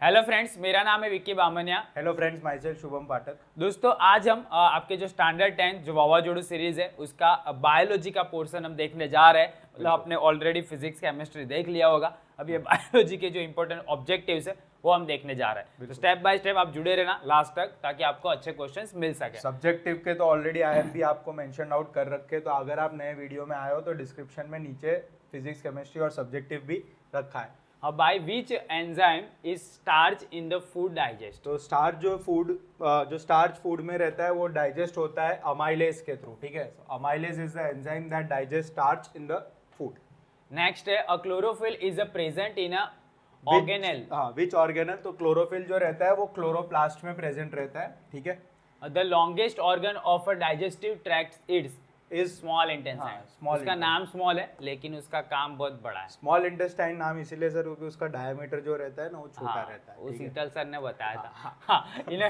Hello friends, मेरा नाम है Vicky Bamania. Hello friends, myself Shubham Pathak. दोस्तों, आज हम आपके जो स्टैंडर्ड 10 जो वावाजोड़ू सीरीज है उसका बायोलॉजी का पोर्शन हम देखने जा रहे हैं। मतलब आपने ऑलरेडी फिजिक्स केमिस्ट्री देख लिया होगा, अब ये बायोलॉजी के जो इंपॉर्टेंट ऑब्जेक्टिव्स है वो हम देखने जा रहे हैं। तो स्टेप बाय स्टेप आप जुड़े रहना लास्ट तक, ताकि आपको अच्छे क्वेश्चंस मिल सके। सब्जेक्टिव के तो ऑलरेडी IMP आपको मेंशन आउट कर रखे, तो अगर आप नए वीडियो में आए हो तो डिस्क्रिप्शन में नीचे फिजिक्स केमिस्ट्री और सब्जेक्टिव भी रखा है। By which enzyme is starch in the food digest. तो स्टार्च जो स्टार्च फूड में रहता है वो डाइजेस्ट होता है अमाइलेज के थ्रू। ठीक है, amylase is the enzyme that digest starch in the food. Next है a chlorophyll is a present in a organelle. Which organelle. तो क्लोरोफिल जो रहता है वो क्लोरोप्लास्ट में प्रेजेंट रहता है। ठीक है, the longest organ of a digestive tract is small intestine. उसका नाम स्मॉल है लेकिन उसका काम बहुत बड़ा है। स्मॉल इंटेस्टाइन नाम इसीलिए सर क्योंकि उसका डायमीटर जो रहता है ना वो छोटा रहता है। वो शीतल सर ने बताया था। In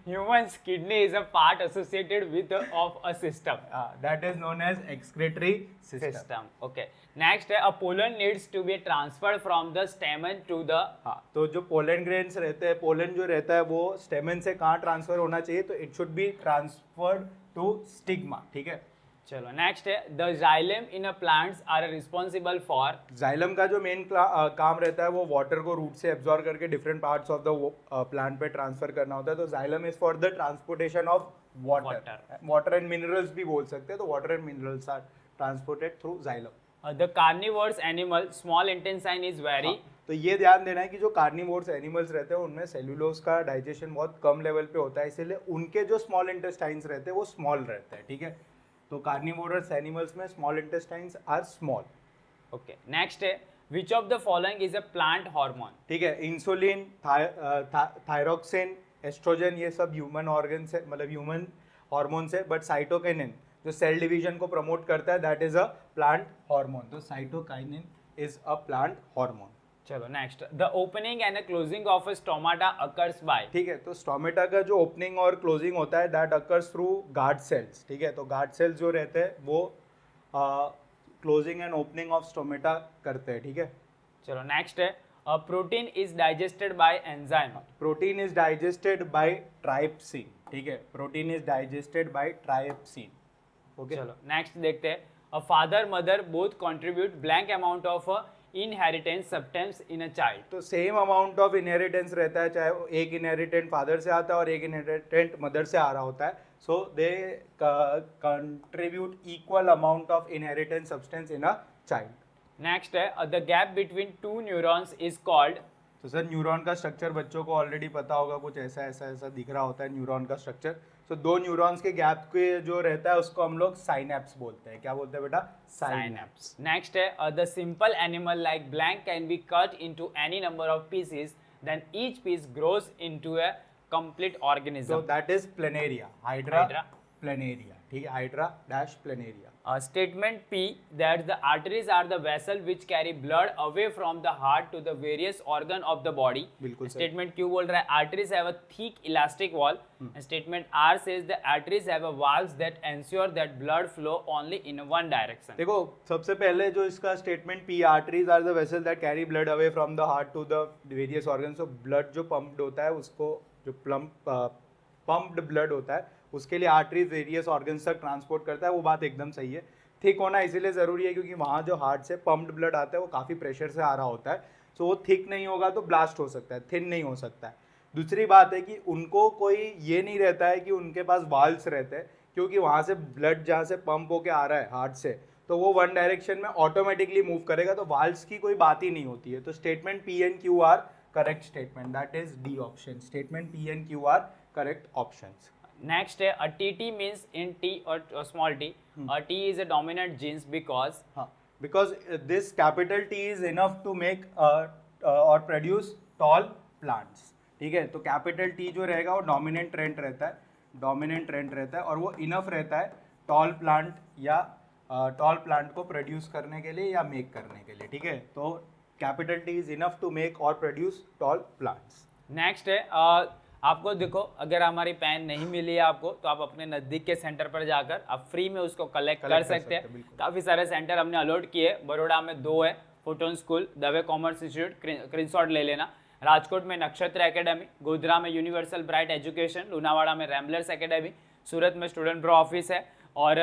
humans kidney is a part associated with of a system that is known as excretory system. Okay, next है a pollen needs to be transferred from the stamen to the. तो जो pollen grains रहते हैं, pollen जो रहता है वो स्टेमन से कहाँ ट्रांसफर होना चाहिए, तो it should be transferred to stigma. ठीक है, चलो नेक्स्ट है the xylem in a plants are responsible for. Xylem का जो मेन काम रहता है वो वाटर को रूट से एब्जॉर्ब करके different parts of the plant पे ट्रांसफर करना होता है। तो xylem is for the transportation of water and minerals भी बोल सकते हैं। तो water and minerals are transported through xylem. The carnivores animal small intestine is very. तो ये ध्यान देना है कि जो कार्निवोर्स एनिमल्स रहते हैं उनमें सेल्यूलोज का डाइजेशन बहुत कम लेवल पे होता है, इसीलिए उनके जो स्मॉल इंटेस्टाइन्स रहते हैं वो स्मॉल रहते हैं। ठीक है, तो कार्निवोरस एनिमल्स में small intestines are small. Okay, next है which of the following is a plant hormone. ठीक है, इंसुलिन, थायरोक्सिन, एस्ट्रोजन, ये सब ह्यूमन ऑर्गन से मतलब ह्यूमन हार्मोन है। बट साइटोकाइनिन जो सेल डिवीजन को प्रमोट करता है that is a plant hormone. तो cytokinin is a plant hormone. चलो next, the opening and closing of a stomata occurs by. ठीक है, तो स्टोमेटा का जो ओपनिंग और क्लोजिंग होता है that occurs through guard cells. ठीक है, तो गार्ड सेल्स जो रहते हैं वो closing and opening of stomata करते हैं। ठीक है, चलो नेक्स्ट है protein is digested by enzyme. Protein is digested by trypsin. ठीक है, protein is digested by trypsin. Okay, चलो नेक्स्ट देखते हैं a father mother both contribute blank amount of inheritance substance in a child. तो same amount of inheritance रहता है, चाहे वो एक इनहेरिटेंट फादर से आता है और एक इनहेरिटेंट मदर से आ रहा होता है। So they contribute equal amount of inheritance substance in a child. Next है the gap between two neurons is called. तो सर न्यूरॉन का स्ट्रक्चर बच्चों को ऑलरेडी पता होगा, कुछ ऐसा दिख रहा होता है न्यूरॉन का स्ट्रक्चर। तो दो न्यूरॉन्स के गैप के जो रहता है उसको हम लोग साइनेप्स बोलते हैं। क्या बोलते हैं बेटा? साइनेप्स। नेक्स्ट है the simple animal like blank can be cut into any number of pieces, then each piece grows into a complete organism. तो that is planaria, hydra planaria. ठीक है, hydra dash planaria. Statement P that the arteries are the vessel which carry blood away from the heart to the various organ of the body. बिल्कुल सही। Statement Q बोल रहा है arteries have a thick elastic wall. And statement R says the arteries have a valves that ensure that blood flow only in one direction. देखो, सबसे पहले जो इसका statement P, arteries are the vessel that carry blood away from the heart to the various organs. So blood जो pumped होता है उसको जो पम्प्ड ब्लड होता है उसके लिए आर्टरीज वेरियस ऑर्गन्स तक ट्रांसपोर्ट करता है। वो बात एकदम सही है। थिक होना इसीलिए ज़रूरी है क्योंकि वहाँ जो हार्ट से पम्प्ड ब्लड आता है वो काफ़ी प्रेशर से आ रहा होता है। सो वो थिक नहीं होगा तो ब्लास्ट हो सकता है, थिन नहीं हो सकता है। दूसरी बात है कि उनको कोई ये नहीं रहता है कि उनके पास वाल्व्स रहते हैं, क्योंकि वहाँ से ब्लड जहाँ से पंप होके आ रहा है हार्ट से तो वो वन डायरेक्शन में ऑटोमेटिकली मूव करेगा, तो वाल्व्स की कोई बात ही नहीं होती है। तो statement P and Q are correct statement, that is D option. Statement P and Q are correct options. Next है a TT means in T or small t. A T is a dominant genes because. Because this capital T is enough to make or produce tall plants. ठीक है, तो capital T जो रहेगा वो dominant trend रहता है और वो इनफ रहता है टॉल प्लांट या टॉल प्लांट को प्रोड्यूस करने के लिए या मेक करने के लिए। ठीक है, तो capital T is enough to make और प्रोड्यूस टॉल प्लांट्स। नेक्स्ट है आपको देखो, अगर हमारी पेन नहीं मिली है आपको तो आप अपने नज़दीक के सेंटर पर जाकर आप फ्री में उसको कलेक्ट कर सकते हैं। काफ़ी सारे सेंटर हमने अलॉट किए, बड़ोड़ा में 2 है, photon school, Dave commerce institute, screenshot ले लेना। राजकोट में नक्षत्र एकेडमी, गोधरा में यूनिवर्सल ब्राइट एजुकेशन, लुनावाड़ा में रैम्बलर्स एकेडमी, सूरत में स्टूडेंट प्रो ऑफिस है। और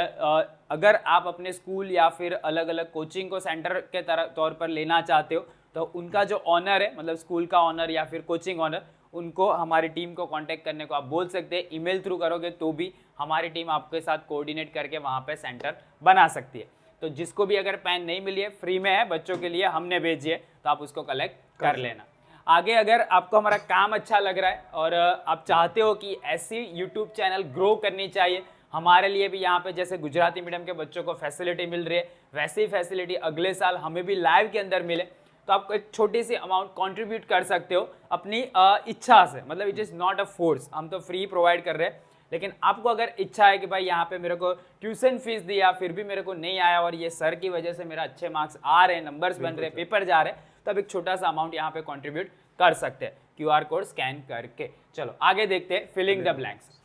अगर आप अपने स्कूल या फिर अलग अलग कोचिंग को सेंटर के तौर पर लेना चाहते हो तो उनका जो ऑनर है, मतलब स्कूल का ऑनर या फिर कोचिंग ऑनर, उनको हमारी टीम को कांटेक्ट करने को आप बोल सकते हैं। ईमेल थ्रू करोगे तो भी हमारी टीम आपके साथ कोऑर्डिनेट करके वहाँ पे सेंटर बना सकती है। तो जिसको भी अगर पेन नहीं मिली है, फ्री में है बच्चों के लिए, हमने भेजी है, तो आप उसको कलेक्ट कर लेना। आगे अगर आपको हमारा काम अच्छा लग रहा है और आप चाहते हो कि ऐसी यूट्यूब चैनल ग्रो करनी चाहिए, हमारे लिए भी यहाँ पे जैसे गुजराती मीडियम के बच्चों को फैसिलिटी मिल रही है, वैसी फैसिलिटी अगले साल हमें भी लाइव के अंदर मिले, तो आपको एक छोटी सी अमाउंट कंट्रीब्यूट कर सकते हो अपनी इच्छा से। मतलब it is not a force, हम तो फ्री प्रोवाइड कर रहे हैं, लेकिन आपको अगर इच्छा है कि भाई यहाँ पे मेरे को ट्यूशन फीस दिया फिर भी मेरे को नहीं आया और ये सर की वजह से मेरा अच्छे मार्क्स आ रहे हैं, नंबर्स बन रहे हैं, पेपर जा रहे हैं, तब एक छोटा सा अमाउंट यहाँ पे कंट्रीब्यूट कर सकते हैं QR कोड स्कैन करके। चलो आगे देखते हैं, filling the blanks.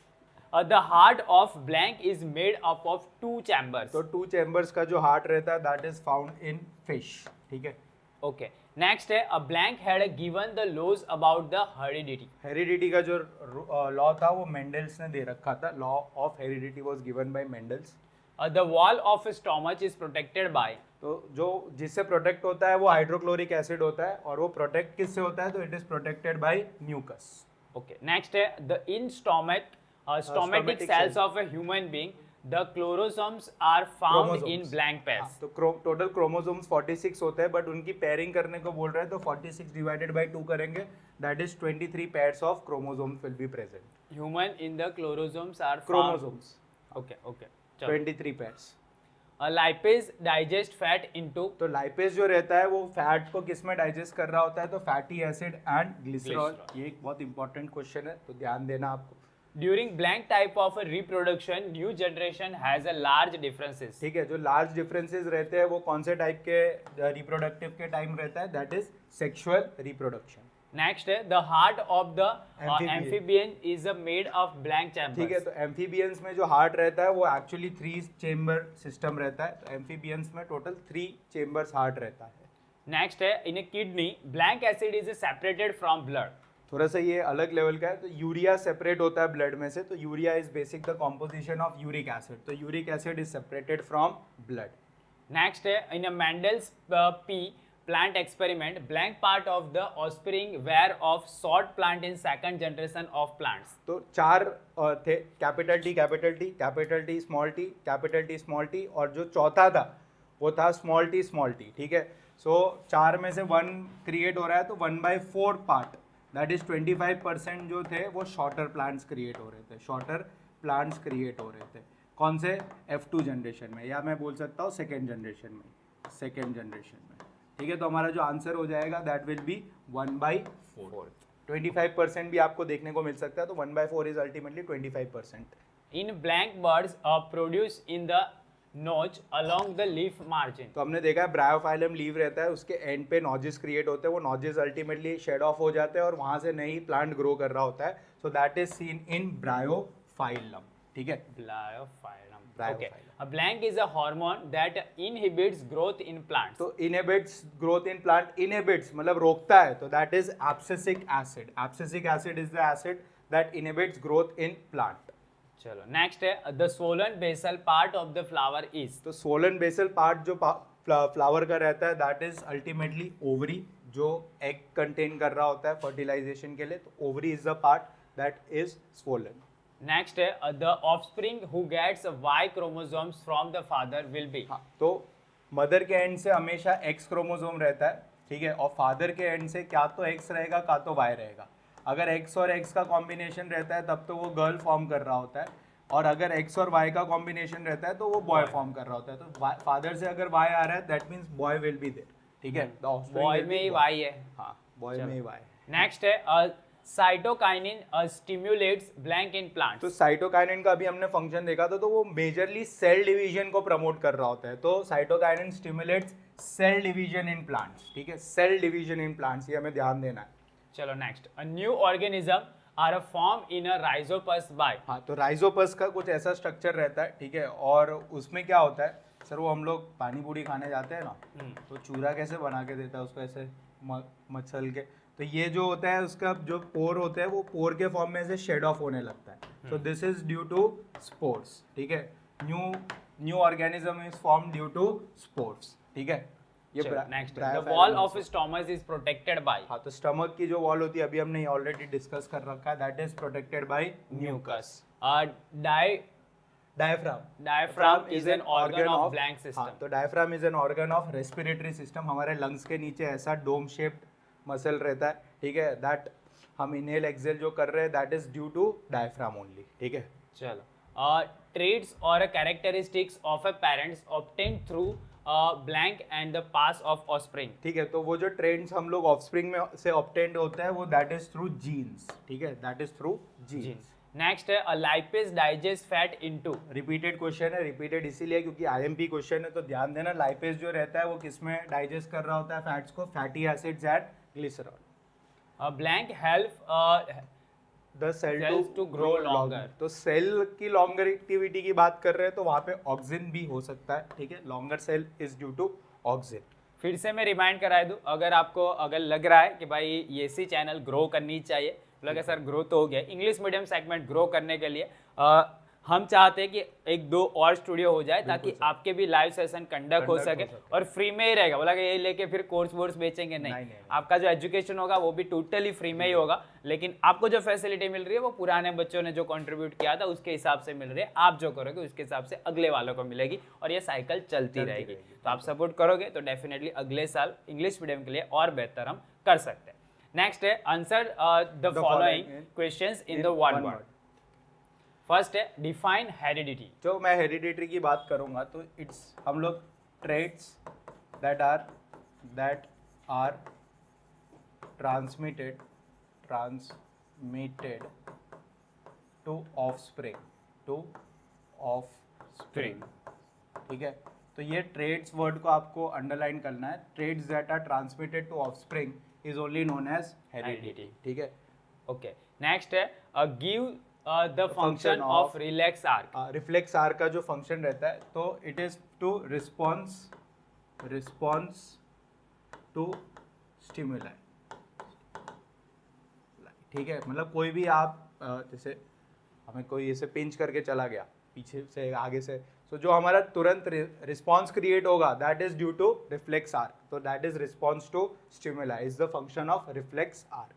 The heart of blank is made up of 2 chambers. तो 2 चैम्बर्स का जो हार्ट रहता है that is found in fish, ठीक है। ओके, नेक्स्ट है a blank had given the laws about the heredity. Heredity का जो लॉ था वो मेंडल्स ने दे रखा था। Law of heredity was given by Mendel's. The wall of stomach is protected bye. तो जो जिससे प्रोटेक्ट होता है वो हाइड्रोक्लोरिक एसिड होता है, और वो प्रोटेक्ट किससे होता है, तो it is protected by mucus. Okay, next है the in stomatic cells of a human being, the chromosomes are found in blank pairs. तो टोटल क्रोमोसोम्स 46 होते हैं, बट उनकी पेयरिंग करने को बोल रहे हैं, तो 46 डिवाइडेड बाय 2 करेंगे, that is 23 pairs of chromosomes will be present. Human in the chromosomes are found. Chromosomes Okay, okay. 23 pairs. A lipase digest fat into. तो लाइपेज जो रहता है वो फैट को किस में डाइजेस्ट कर रहा होता है, तो फैटी एसिड एंड ग्लिसरॉल। ये एक बहुत इंपॉर्टेंट क्वेश्चन है, तो ध्यान देना आपको। During blank type of a reproduction, new generation has a large differences. ठीक है, जो लार्ज डिफरेंसेस रहते हैं वो कौन से टाइप के रिप्रोडक्टिव के टाइम रहता है, that is sexual reproduction. Next है the heart of the Amphibian. amphibian is made of blank chambers. ठीक है, तो एम्फीबियंस में जो हार्ट रहता है वो एक्चुअली 3 चेम्बर सिस्टम रहता है। तो एम्फीबियंस में टोटल 3 चेम्बर्स हार्ट रहता है। नेक्स्ट है in a kidney blank acid is separated from blood. थोड़ा सा ये अलग लेवल का है, तो यूरिया सेपरेट होता है ब्लड में से, तो urea is basic the composition of uric acid, तो uric acid is separated from blood. Next है in a Mendel's pea plant experiment, blank part of the offspring were of short plant in second generation of plants. तो 4 थे, capital T capital T capital T small T capital T small T, और जो चौथा था वो था small T small T. ठीक है, सो 4 में से 1 क्रिएट हो रहा है, तो 1/4 पार्ट दैट इज 25% जो थे वो शॉर्टर प्लांट्स क्रिएट हो रहे थे। शॉर्टर प्लांट्स क्रिएट हो रहे थे कौन से, F2 जनरेशन में, या मैं बोल सकता हूँ सेकेंड जनरेशन में, सेकेंड जनरेशन में। ठीक है, तो हमारा जो आंसर हो जाएगा दैट विल बी 1/4। 25% भी आपको देखने को मिल सकता है, तो 1/4 is ultimately 25%। In blank birds produce in the notch along the leaf margin. तो हमने देखा है ब्रायोफाइलम लीव रहता है, उसके एंड पे नॉजेस क्रिएट होते हैं, वो नॉजेस अल्टीमेटली शेड ऑफ हो जाते हैं और वहाँ से नई प्लांट ग्रो कर रहा होता है। So that is seen in Bryophyllum. ठीक है, Bryophyllum. Bryophyllum. Okay. A blank is a hormone that inhibits growth in plants. तो inhibits growth in plant, inhibits मतलब रोकता है, तो that is abscisic acid. Abscisic acid is the acid that inhibits growth in plant. चलो next है the swollen basal part of the flower is. तो swollen basal part जो flower का रहता है दैट इज अल्टीमेटली ओवरी, जो egg contain कर रहा होता है फर्टिलाइजेशन के लिए, तो ovary is the part that is swollen। Next है the offspring who gets Y chromosomes from the father will be. हाँ, तो मदर के एंड से हमेशा एक्स क्रोमोसोम रहता है, ठीक है, और फादर के एंड से क्या तो एक्स रहेगा का तो वाई रहेगा। अगर एक्स और एक्स का कॉम्बिनेशन रहता है तब तो वो गर्ल फॉर्म कर रहा होता है, और अगर एक्स और वाई का कॉम्बिनेशन रहता है तो वो बॉय फॉर्म कर रहा होता है। तो फादर से अगर वाई आ रहा है that means boy will be there. ठीक है, बॉय में ही Y है। हाँ, बॉय में ही वाई। नेक्स्ट है cytokinin stimulates blank in plants. तो साइटोकाइनिन का भी हमने फंक्शन देखा था, तो वो मेजरली सेल डिवीजन को प्रमोट कर रहा होता है. तो cytokinin stimulates cell division in plants. ठीक है, सेल डिवीजन इन प्लांट्स, ये हमें ध्यान देना है. चलो next, a new organism are a form in a rhizopus by. हाँ, तो राइजोपस का कुछ ऐसा स्ट्रक्चर रहता है, ठीक है, और उसमें क्या होता है, सर वो हम लोग पानी पूरी खाने जाते हैं ना, तो चूरा कैसे बना के देता है उसको ऐसे मसल के, तो ये जो होता है उसका जो पोर होता है वो पोर के फॉर्म में ऐसे शेड ऑफ होने लगता है। So this is due to spores, ठीक है। New organism is form due to spores, ठीक है। ये next, the wall of stomach is protected by, हाँ, तो स्टमक की जो वॉल होती है अभी हमने ऑलरेडी डिस्कस कर रखा है, that is protected by mucus. Diaphragm is an organ of blank system. हाँ, तो diaphragm is an organ of respiratory system. हमारे लंग्स के नीचे ऐसा डोम शेप्ड मसल रहता है, ठीक है। दैट हम इनहेल एक्सहेल जो कर रहे हैं that is due to diaphragm only, ठीक है। चलो, ट्रेट्स और characteristics of a parents obtained through blank and the pass of offspring, ठीक है। तो वो जो ट्रेंड्स हम लोग ऑफस्प्रिंग में से ऑब्टेन्ड होता है वो दैट इज थ्रू जीन्स, ठीक है, that is through genes. Next है, a lipase digest fat into, repeated question है, रिपीटेड इसीलिए क्योंकि आईएमपी क्वेश्चन है, तो ध्यान देना लाइपेज जो रहता है वो किसमें डाइजेस्ट कर रहा होता है फैट्स को, fatty acids and glycerol. Blank help the cell to grow longer, तो सेल की लॉन्गर एक्टिविटी की बात कर रहे हैं तो वहाँ पे ऑक्सिन भी हो सकता है, ठीक है। Longer cell is due to auxin. फिर से मैं रिमाइंड करा दूं, अगर लग रहा है कि भाई ये सी चैनल ग्रो करनी चाहिए, लगा सर ग्रो तो हो गया, इंग्लिश मीडियम सेगमेंट ग्रो करने के लिए हम चाहते हैं कि एक दो और स्टूडियो हो जाए ताकि आपके भी लाइव सेशन कंडक्ट हो सके और फ्री में ही रहेगा। बोला कि ये लेके फिर कोर्स वोर्स बेचेंगे नहीं, आपका जो एजुकेशन होगा वो भी टोटली फ्री में ही होगा, लेकिन आपको जो फैसिलिटी मिल रही है वो पुराने बच्चों ने जो कंट्रीब्यूट किया था उसके हिसाब से मिल रही है, आप जो करोगे उसके हिसाब से अगले वालों को मिलेगी और ये साइकिल चलती रहेगी। तो आप सपोर्ट करोगे तो डेफिनेटली अगले साल इंग्लिश मीडियम के लिए और बेहतर हम कर सकते हैं। नेक्स्ट है, answer the following questions in the one word. First है, डिफाइन हेरिडिटी। तो मैं हेरिडिटी की बात करूंगा तो इट्स हम लोग traits that are transmitted to offspring, ठीक है। तो ये ट्रेट्स वर्ड को आपको अंडरलाइन करना है। Traits that are transmitted to offspring is only known as heredity, ठीक है। ओके, नेक्स्ट है, give the function of reflex arc. Reflex arc का जो फंक्शन रहता है तो it is to response to stimuli, ठीक है। मतलब कोई भी आप जैसे हमें कोई ऐसे पिंच करके चला गया पीछे से आगे से, तो जो हमारा तुरंत रिस्पॉन्स क्रिएट होगा that is due to reflex arc. तो that is response to stimuli is the function of reflex arc.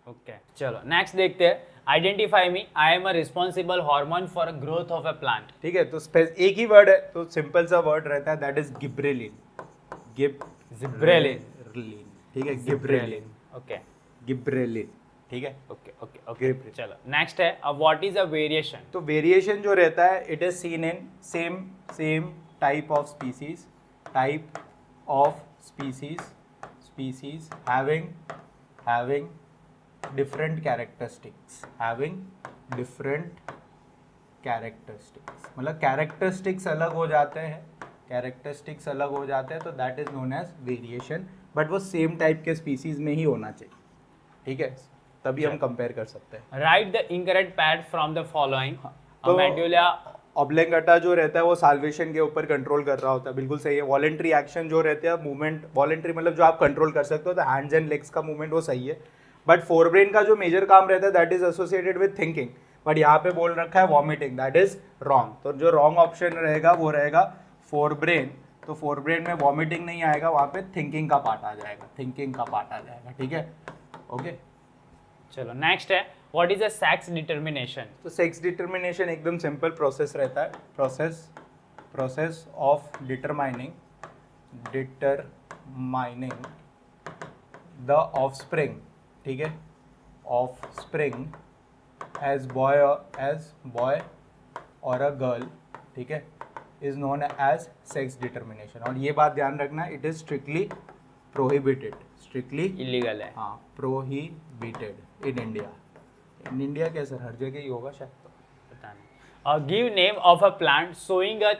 Okay, चलो नेक्स्ट देखते हैं। Identify me, I am a responsible hormone for growth of a plant. ठीक है, तो एक ही word है तो सिंपल सा वर्ड रहता है दैट इज गिब्रेलिन। जिब्रेलिन, ठीक है, गिब्रेलिन। ओके, गिब्रेलिन, ठीक है। ओके ओके ओके, चलो नेक्स्ट है, व्हाट इज अ वेरिएशन। तो वेरिएशन जो रहता है it is seen in same type of species having different characteristics, मतलब कैरेक्टरिस्टिक्स अलग हो जाते हैं, तो that is known as variation. But वो सेम टाइप के स्पीसीज में ही होना चाहिए, ठीक है, तभी हम कंपेयर कर सकते हैं। Right the incorrect pad from the following. तो मेडुला ऑब्लेंगेटा जो रहता है वो साल्वेशन के ऊपर कंट्रोल कर रहा होता है, बिल्कुल सही है। वॉलेंट्री एक्शन जो रहते हैं, मूवमेंट वॉलेंट्री मतलब जो आप कंट्रोल कर सकते हो, तो हैंड्स एंड लेग्स का मूवमेंट वो सही है। बट फोरब्रेन का जो मेजर काम रहता है that is associated with thinking, but यहाँ पे बोल रखा है वॉमिटिंग, दैट इज रॉन्ग। तो जो रॉन्ग ऑप्शन रहेगा वो रहेगा फोरब्रेन। तो फोरब्रेन में वॉमिटिंग नहीं आएगा, वहाँ पे थिंकिंग का पार्ट आ जाएगा, ठीक है, ओके। चलो नेक्स्ट है, what is a sex determination. तो सेक्स डिटर्मिनेशन एकदम सिंपल प्रोसेस रहता है, process of determining the offspring, ठीक है, ऑफस्प्रिंग एज बॉय और अ गर्ल, ठीक है, is known as sex determination. और ये बात ध्यान रखना, it is strictly prohibited, illegal है, हाँ, प्रोहिबिटेड इन इंडिया क्या सर, हर जगह ही होगा शायद, तो पता नहीं। Give name of a plant showing a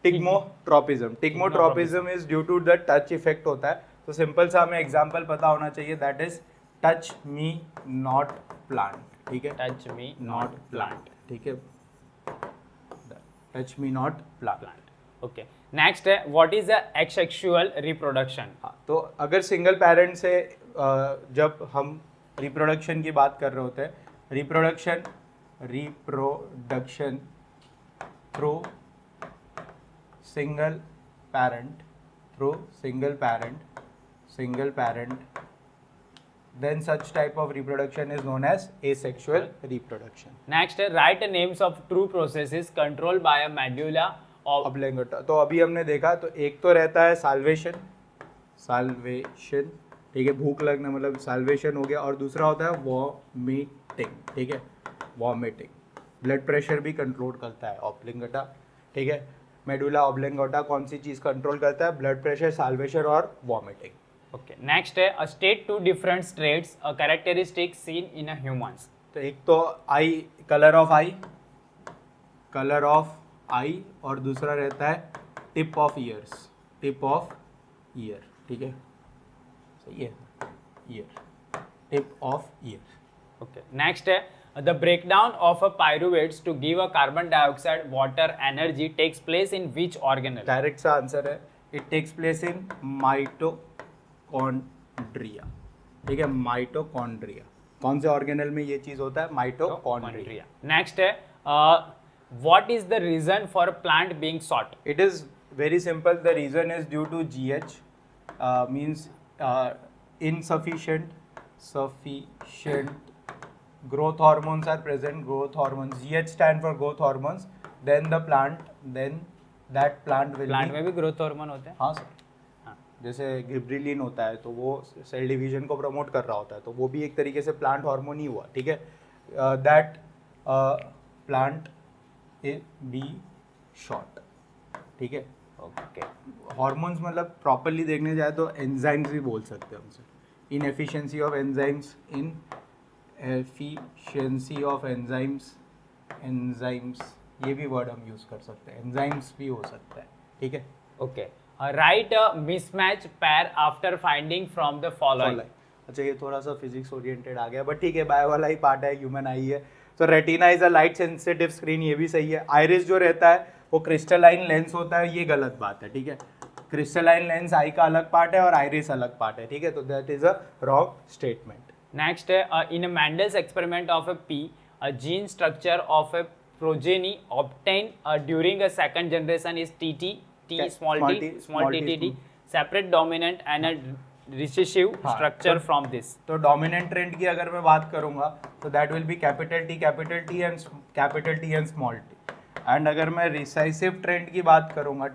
thigmotropism is due to the touch effect होता है। तो सिंपल सा हमें एग्जांपल पता होना चाहिए, that is touch me not plant, ठीक है, टच मी नॉट प्लांट, ठीक है, touch me not plant. Okay, next है what is the asexual reproduction? हाँ, तो अगर सिंगल पेरेंट से जब हम रिप्रोडक्शन की बात कर रहे होते हैं, reproduction through single parent, then such type of reproduction is known as asexual reproduction. Next है write names of two processes controlled by a medulla of oblongata, तो अभी हमने देखा, तो एक तो रहता है साल्वेशन, ठीक है, भूख लगना मतलब साल्वेशन हो गया, और दूसरा होता है वॉमिटिंग, ठीक है, वॉमिटिंग। ब्लड प्रेशर भी कंट्रोल करता है ऑब्लेंगेटा, ठीक है। मेडुला ऑब्लेंगेटा कौन सी चीज़ कंट्रोल करता है? ब्लड प्रेशर, साल्वेशन और वॉमिटिंग। ओके, नेक्स्ट है a state to different traits a characteristic seen in a humans. तो एक तो आई, कलर ऑफ आई, और दूसरा रहता है टिप ऑफ ईयर, ठीक है, सही है, ear, tip of ear. Okay, next है the breakdown of a pyruvates to give a carbon dioxide water energy takes place in which organelle? Direct सा आंसर है, it takes place in mitochondria, ठीक है, mitochondria. कौन से organelle में ये चीज होता है? माइटोकॉन्ड्रिया। नेक्स्ट है what is the reason for plant being short? It is very simple, the reason is due to GH, means sufficient growth hormones are present, growth hormones, GH stand for growth hormones, then that plant will plant be, में भी growth hormone होते हैं? हाँ sir, जैसे गिब्रिलिन होता है तो वो सेल डिवीजन को प्रमोट कर रहा होता है, तो वो भी एक तरीके से प्लांट हार्मोन ही हुआ, ठीक है। दैट प्लांट बी शॉर्ट, ठीक है। ओके, हार्मोन्स मतलब प्रॉपरली देखने जाए तो एंजाइम्स भी बोल सकते हैं हमसे, इनएफिशिएंसी ऑफ एंजाइम्स, ये भी वर्ड हम यूज़ कर सकते हैं, एंजाइम्स भी हो सकता है, ठीक है। Okay, right a mismatch pair after finding from the following. अच्छा, ये थोड़ा सा फिजिक्स ओरिएंटेड आ गया, बट ठीक है, बायो वाला ही पार्ट है, ह्यूमन आई है। तो retina is a light sensitive screen, ये भी सही है। आइरिस जो रहता है वो क्रिस्टलाइन लेंस होता है, ये गलत बात है, ठीक है। क्रिस्टलाइन लेंस आई का अलग पार्ट है और आइरिस अलग पार्ट है, ठीक है, तो that is a wrong statement. Next है इन Mendel's experiment of a pea, a gene structure of a progeny obtained during a second generation is small t, separate dominant and a recessive structure from this. तो dominant trend की अगर मैं बात करूंगा तो that will be capital T and small T, and अगर मैं recessive trend की बात करूंगा,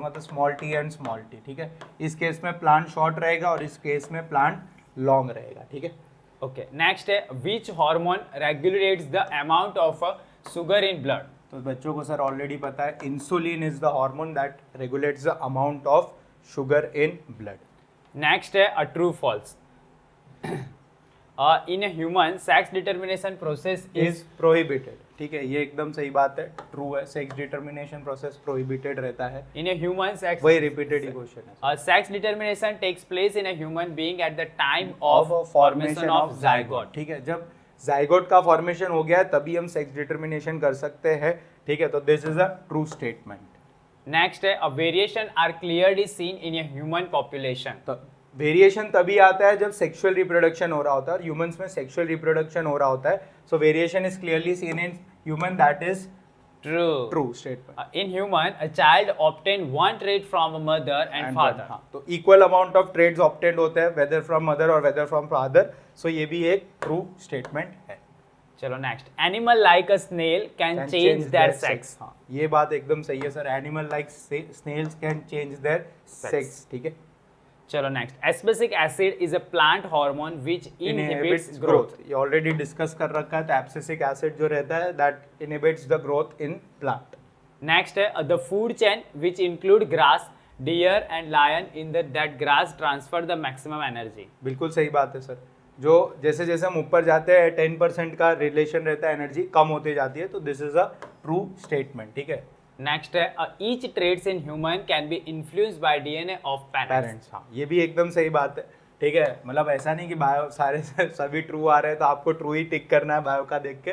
तो small T and small T, ठीक है। इस केस में प्लांट शॉर्ट रहेगा और इस केस में प्लांट लॉन्ग रहेगा, ठीक है। ओके, नेक्स्ट है which hormone regulates the amount of sugar in blood? तो बच्चों को सर ऑलरेडी पता है, insulin is the hormone that regulates the amount of sugar in blood. Next है a true false. In human sex determination process is prohibited, ठीक है, ये एकदम सही बात है, ट्रू है, सेक्स डिटर्मिनेशन प्रोसेस प्रोहिबिटेड रहता है। इन ए ह्यूमन सेक्स, वही रिपीटेड ही क्वेश्चन है। Sex determination takes place in a human being at the time of formation of zygote, ठीक है। जब जाइगोट का फॉर्मेशन हो गया है तभी हम सेक्स डिटर्मिनेशन कर सकते हैं, ठीक है, तो this is a true statement. Next है a variation are clearly seen in a human population. तो वेरिएशन तभी आता है जब सेक्सुअल रिप्रोडक्शन हो रहा होता है, और ह्यूमंस में सेक्सुअल रिप्रोडक्शन हो रहा होता है, सो variation is clearly seen in human, that is true statement. In human, a child obtain one trait from a mother and father. हाँ, तो equal amount of traits obtained होते हैं, वेदर फ्रॉम मदर और whether from father, so ये भी एक true statement है। चलो next, animal like a snail can change their sex. हाँ, ये बात एकदम सही है sir, animal like snails can change their sex, ठीक है। चलो next, abscisic acid is a plant hormone which inhibits growth. ये ऑलरेडी डिस्कस कर रखा है, तो एब्सिसिक एसिड जो रहता है that inhibits the growth in plant. Next है the food chain which include grass, deer and lion in that grass transfer the maximum energy. बिल्कुल सही बात है सर, जो जैसे जैसे हम ऊपर जाते हैं 10% का रिलेशन रहता है, एनर्जी कम होती जाती है, तो this is a true statement, ठीक है। नेक्स्ट है each traits in human can be influenced by DNA of parents. हाँ, ये भी एकदम सही बात है, ठीक है। मतलब ऐसा नहीं कि बायो सारे सभी ट्रू आ रहे हैं तो आपको ट्रू ही टिक करना है बायो का देख के,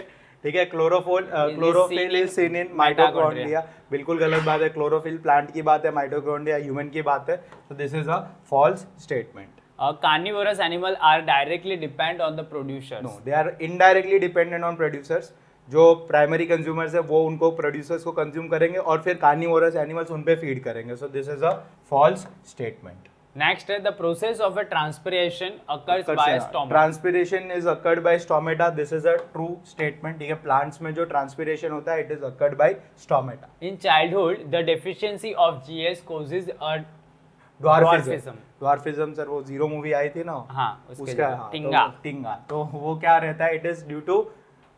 ठीक है। Chlorophyll is seen in mitochondria, बिल्कुल गलत बात है। क्लोरोफिल प्लांट की बात है, माइटोकॉन्ड्रिया ह्यूमन की बात है, तो this is a false statement. Carnivorous animal are directly depend on the producers. No, they are indirectly dependent on producers. जो प्राइमरी कंज्यूमर्स है वो उनको प्रोड्यूसर्स को कंज्यूम करेंगे और फिर कार्निवोरस एनिमल्स उन पे फीड करेंगे। So this is a false statement. Next, the process of a transpiration occurs by stomata. Transpiration is occurred by stomata, this is a true statement. ठीक है, प्लांट्स में जो ट्रांसपिरेशन होता है it is occurred by stomata. In childhood, the deficiency of GS causes a dwarfism. Dwarfism sir वो Zero movie आई थी ना, हाँ, उसके उसका लिए, टिंगा। टिंगा, तो वो क्या रहता है, it is due to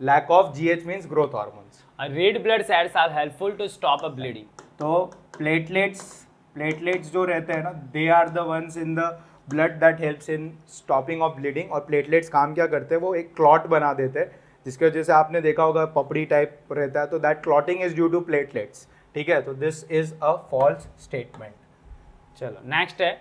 lack of GH means growth hormones. Red blood cells are helpful to stop a bleeding. तो प्लेटलेट्स जो रहते हैं ना, they are the ones in the blood that helps in stopping of bleeding. और platelets काम क्या करते हैं, वो एक क्लॉट बना देते हैं, जिसकी वजह से आपने देखा होगा पपड़ी टाइप रहता है, तो that clotting is due to platelets. ठीक है, तो this is a false statement. चलो नेक्स्ट है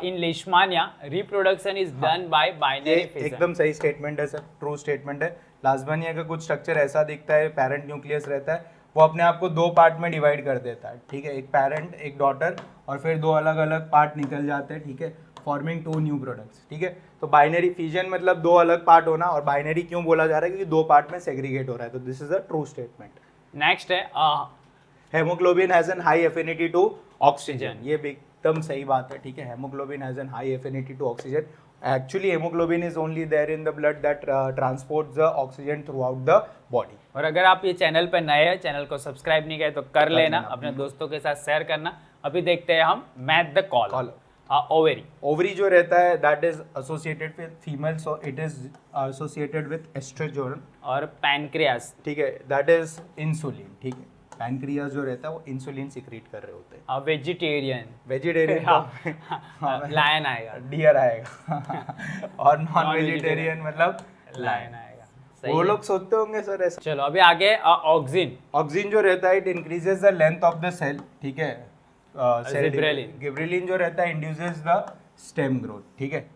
in leishmania reproduction is done by ये बाइनरी फिजन. एकदम सही स्टेटमेंट है सर, ट्रू स्टेटमेंट है। लास्बानिया का कुछ स्ट्रक्चर ऐसा दिखता है, पेरेंट न्यूक्लियस रहता है, वो अपने आप को दो पार्ट में डिवाइड कर देता है। ठीक है, एक पेरेंट एक डॉटर, और फिर दो अलग अलग पार्ट निकल जाते हैं। ठीक है, फॉर्मिंग टू न्यू प्रोडक्ट्स। ठीक है, तो बाइनरी फिजन मतलब दो अलग पार्ट होना, और बाइनरी क्यों बोला जा रहा है, क्योंकि दो पार्ट में सेग्रीगेट हो रहा है। तो this is a true statement. Next है hemoglobin has an high affinity to oxygen, ये भी एकदम सही बात है। ठीक है, hemoglobin has an high affinity to oxygen. Actually, hemoglobin is only there in the blood that transports the oxygen throughout the body. और अगर आप ये चैनल पर नए हैं, चैनल को सब्सक्राइब नहीं किया तो कर लेना, अपने दोस्तों के साथ शेयर करना। अभी देखते हैं हम मैथ द कॉल। ओवरी, ओवरी जो रहता है that is associated with female, so it is associated with estrogen. और पैनक्रियास, ठीक है, दैट इज इंसुलिन। ठीक है, पैनक्रियास जो रहता है वो इंसुलिन सिक्रीट कर रहे होते हैं। वेजिटेरियन, वेजिटेरियन लायन आएगा, डियर आएगा, और नॉन वेजिटेरियन मतलब लायन आएगा। सही वो है। लोग सोचते होंगे सर ऐसा। चलो अभी आगे ऑक्सिन, ऑक्सिन जो रहता है it increases the length of the cell. ठीक है, Gibberellin. गिबरेलिन जो रहता है इंड्यूसेस द स्टेम ग्रोथ। ठीक है,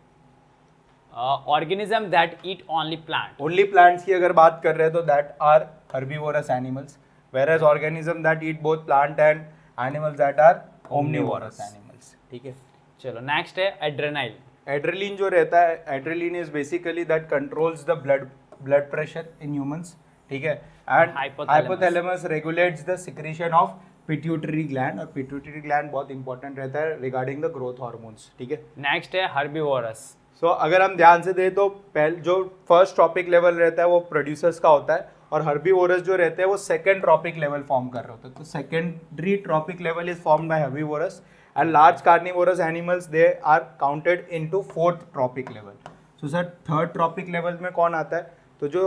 organism that eat only plant. Only plants की अगर बात कर रहे हैं तो that are herbivorous animals, whereas organism that eat both plant and animals that are omnivorous animals. ठीक है, चलो नेक्स्ट है एड्रेनाइल। एड्रेलिन जो रहता है, adrenaline is basically that controls the blood pressure in humans. ठीक है, and hypothalamus regulates the secretion of pituitary gland, और पिट्यूटरी ग्लैंड बहुत इंपॉर्टेंट रहता है रिगार्डिंग द ग्रोथ हार्मोन्स। ठीक है, नेक्स्ट है हर्बीवोरस। सो अगर हम ध्यान से दें तो जो फर्स्ट ट्रॉपिक लेवल रहता है वो प्रोड्यूसर्स का होता है, और हर्बीवोरस जो रहते हैं वो सेकंड ट्रॉपिक लेवल फॉर्म कर रहे होते हैं। तो secondary trophic level is formed by herbivorous, and large carnivorous animals they are counted into fourth trophic level. So sir third trophic level में कौन आता है, तो जो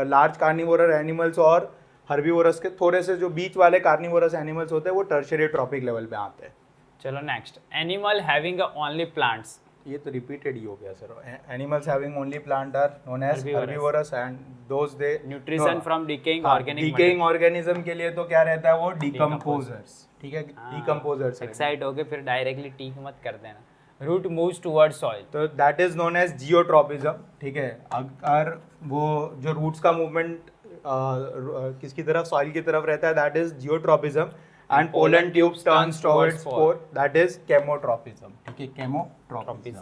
लार्ज कार्निवोरस एनिमल्स और हर्बीवोरस के थोड़े से जो बीच वाले कार्निवोरस एनिमल्स होते हैं वो टर्शियरी ट्रॉपिक लेवल पे आते हैं। चलो next, animal having only plants. ये तो रिपीटेड ही हो गया sir. Animals having only plant are known as herbivorous, and those they nutrition from decaying organic. Decaying organism के लिए तो क्या रहता है वो डिकम्पोजर्स। ठीक है, डिकम्पोजर्स। एक्साइट होके फिर डायरेक्टली टीक मत कर देना। रूट मूव्स टुवर्ड सॉइल, तो that is known as geotropism. ठीक है, अगर वो जो रूट्स का मूवमेंट किसकी तरफ, सॉइल की तरफ रहता है, that is geotropism. And pollen tubes turns towards spore, that is chemotropism. ठीक है, केमोट्रॉपिज्म।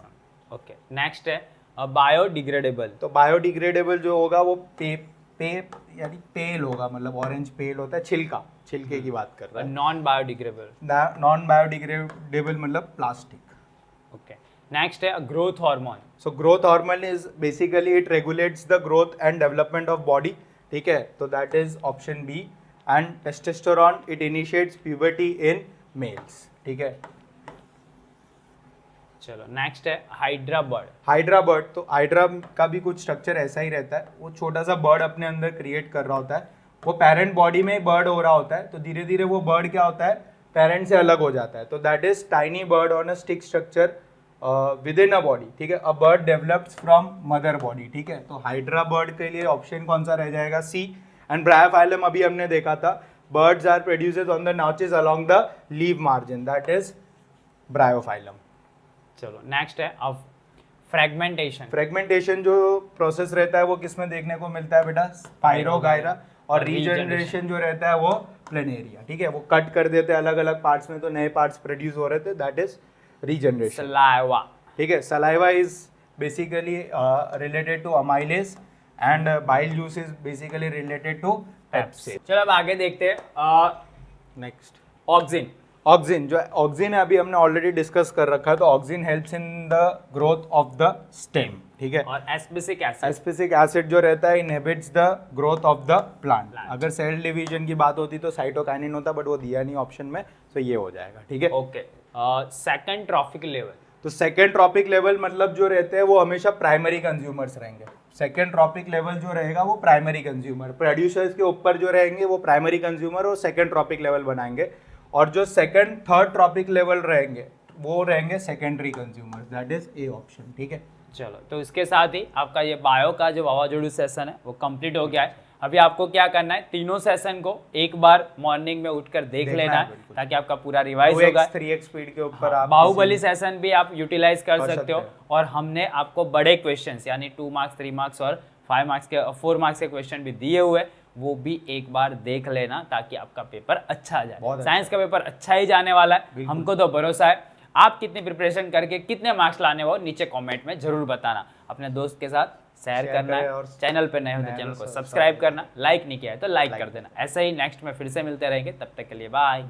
ओके, नेक्स्ट है बायोडिग्रेडेबल। तो बायोडिग्रेडेबल जो होगा वो यानी पेल होगा, मतलब ऑरेंज पेल होता है, छिलके की बात कर रहा है। नॉन बायोडिग्रेडेबल, नॉन बायोडिग्रेडेबल मतलब प्लास्टिक। ओके, नेक्स्ट है growth hormone. So growth hormone is basically it regulates the growth and development of body. ठीक है, तो that is option B. And testosterone it initiates puberty in males. ठीक है, चलो next है hydra bud. Hydra bud, तो hydra का भी कुछ स्ट्रक्चर ऐसा ही रहता है, वो छोटा सा बर्ड अपने अंदर क्रिएट कर रहा होता है, वो पेरेंट बॉडी में बर्ड हो रहा होता है, तो धीरे धीरे वो बर्ड क्या होता है, पेरेंट से अलग हो जाता है। तो that is tiny bird on a stick structure with in a body. ठीक है, a bird develops from mother body. ठीक है, तो हाइड्रा बर्ड के लिए ऑप्शन कौन सा रह जाएगा, सी। एंड ब्रायोफाइलम अभी हमने देखा था, buds are produces on the notches along the leaf margin, that is bryophyllum. चलो नेक्स्ट है अब फ्रेगमेंटेशन। फ्रेगमेंटेशन जो प्रोसेस रहता है वो किस में देखने को मिलता है बेटा? स्पाइरोगायरा। और रीजनरेशन जो रहता है वो प्लेनेरिया। ठीक है, वो कट कर देते हैं अलग अलग पार्ट्स में तो नए पार्ट्स प्रोड्यूस हो रहे थे, दैट इज रीजनरेशन। सलाइवा। ठीक है, saliva is basically related to amylase and bile juice is basically related to pepsin. चलो अब आगे देखते हैं नेक्स्ट ऑक्सिन। ऑक्सिन, जो ऑक्सिन है अभी हमने ऑलरेडी डिस्कस कर रखा है, तो auxin helps in the growth of the stem. ठीक है, और एस्पेसिक एसिड। एस्पेसिक एसिड जो रहता है inhibits the growth of the plant. अगर सेल डिवीजन की बात होती तो साइटोकाइनिन होता, बट वो दिया नहीं ऑप्शन में, तो ये हो जाएगा। ठीक है, ओके। Second trophic level. तो सेकेंड ट्रॉपिक लेवल मतलब जो रहते हैं वो हमेशा प्राइमरी कंज्यूमर्स रहेंगे। सेकेंड ट्रॉपिक लेवल जो रहेगा वो प्राइमरी कंज्यूमर, प्रोड्यूसर्स के ऊपर जो रहेंगे वो प्राइमरी कंज्यूमर और सेकेंड ट्रॉपिक लेवल बनाएंगे। और जो सेकेंड थर्ड ट्रॉपिक लेवल रहेंगे वो रहेंगे secondary consumers, that is A option. ठीक है, चलो तो इसके साथ ही आपका ये बायो का जो वावाजोड़ू सेशन है वो कंप्लीट हो गया है। अभी आपको क्या करना है, तीनों सेशन को एक बार मॉर्निंग में उठकर देख देखना लेना है, है बिल्कुल। ताकि आपका पूरा रिवाइज 2x, होगा। 3x स्पीड के ऊपर आप बाहुबली सेशन भी आप यूटिलाइज कर कर सकते सकते हो। हैं। और हमने आपको बड़े क्वेश्चंस यानी 2 मार्क्स, 3 मार्क्स और 5 मार्क्स के 4 मार्क्स के क्वेश्चन भी दिए हुए, वो भी एक बार देख लेना ताकि आपका पेपर अच्छा बहुत जाए। अच्छा। साइंस का पेपर अच्छा ही जाने वाला है, बिल्कुल। हमको तो भरोसा है। आप कितनी प्रिपरेशन करके कितने मार्क्स लाने वो नीचे कमेंट में जरूर बताना। अपने दोस्त के साथ शेयर करना करें है, और चैनल पे नए हो तो चैनल को सब्सक्राइब करना, लाइक नहीं किया है तो लाइक कर देना। ऐसे ही नेक्स्ट में फिर से मिलते रहेंगे, तब तक के लिए बाय।